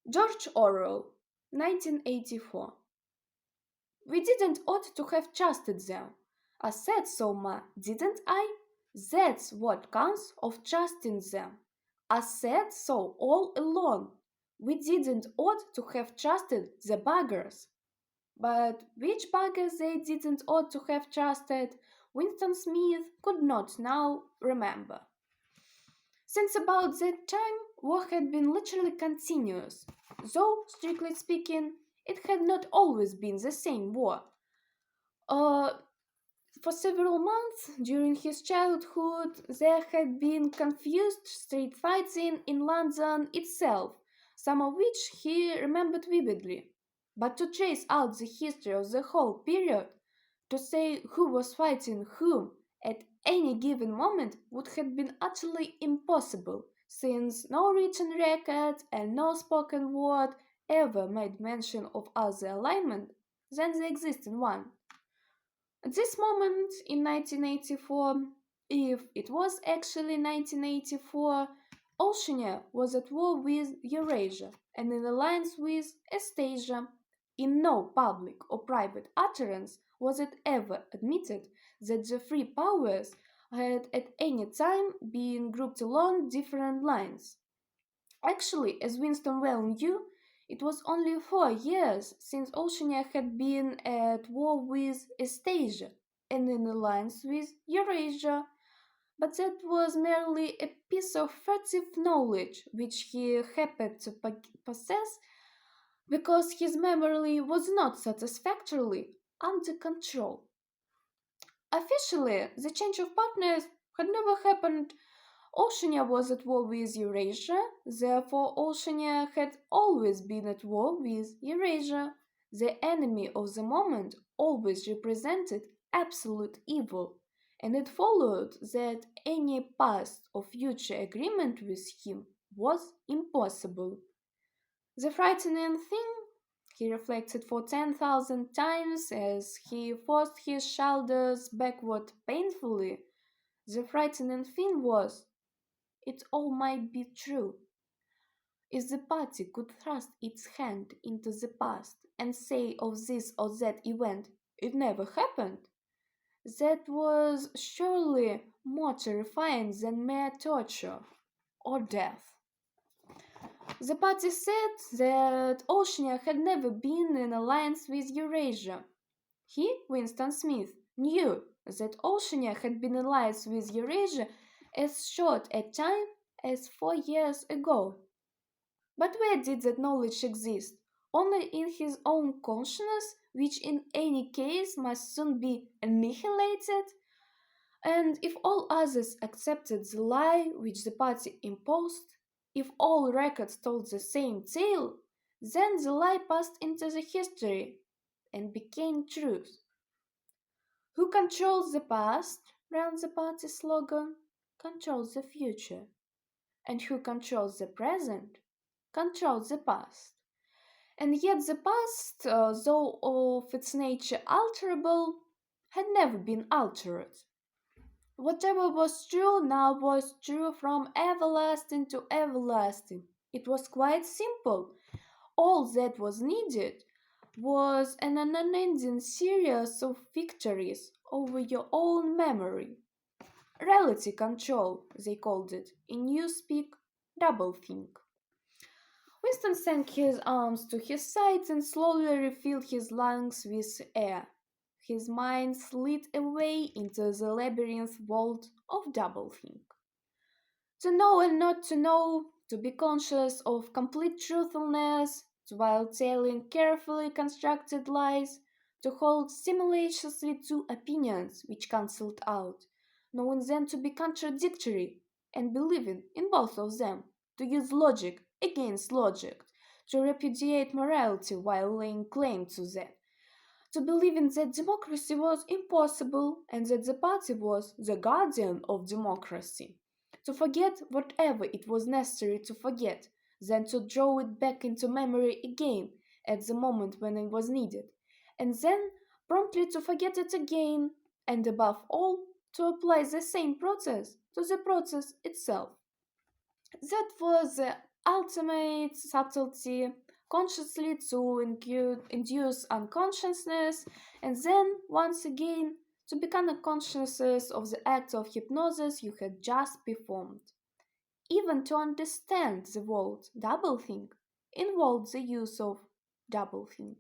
George Orwell, 1984. We didn't ought to have trusted them. I said so, ma, didn't I? That's what comes of trusting them. I said so all along. We didn't ought to have trusted the buggers. But which buggers they didn't ought to have trusted, Winston Smith could not now remember. Since about that time, war had been literally continuous, though, strictly speaking, it had not always been the same war. Uh, for several months during his childhood, there had been confused street fighting in London itself, some of which he remembered vividly. But to trace out the history of the whole period, to say who was fighting whom at any given moment would have been utterly impossible, since no written record and no spoken word ever made mention of other alignment than the existing one. At this moment in 1984, if it was actually 1984, Oceania was at war with Eurasia and in alliance with Eastasia. In no public or private utterance was it ever admitted that the three powers had at any time been grouped along different lines. Actually, as Winston well knew, it was only 4 years since Oceania had been at war with Eastasia and in alliance with Eurasia, but that was merely a piece of furtive knowledge which he happened to possess because his memory was not satisfactorily under control. Officially, the change of partners had never happened. Oceania was at war with Eurasia, therefore Oceania had always been at war with Eurasia. The enemy of the moment always represented absolute evil, and it followed that any past or future agreement with him was impossible. The frightening thing, he reflected for 10,000 times as he forced his shoulders backward painfully, the frightening thing was, it all might be true. If the party could thrust its hand into the past and say of this or that event, it never happened, that was surely more terrifying than mere torture or death. The party said that Oceania had never been in alliance with Eurasia. He, Winston Smith, knew that Oceania had been in alliance with Eurasia as short a time as 4 years ago. But where did that knowledge exist? Only in his own consciousness, which in any case must soon be annihilated? And if all others accepted the lie which the party imposed, if all records told the same tale, then the lie passed into the history and became truth. Who controls the past, ran the party's slogan, controls the future. And who controls the present, controls the past. And yet the past, though of its nature alterable, had never been altered. Whatever was true now was true from everlasting to everlasting. It was quite simple. All that was needed was an unending series of victories over your own memory. Reality control, they called it, in newspeak, doublethink. Winston sank his arms to his sides and slowly refilled his lungs with air. His mind slid away into the labyrinth vault of doublethink. To know and not to know, to be conscious of complete truthfulness, while telling carefully constructed lies, to hold simultaneously two opinions which cancelled out, knowing them to be contradictory and believing in both of them, to use logic against logic, to repudiate morality while laying claim to that, to believing that democracy was impossible and that the party was the guardian of democracy, to forget whatever it was necessary to forget, then to draw it back into memory again at the moment when it was needed, and then promptly to forget it again, and above all, to apply the same process to the process itself. That was the ultimate subtlety, consciously to induce unconsciousness, and then once again to become unconscious of the act of hypnosis you had just performed. Even to understand the word doublethink involves the use of doublethink.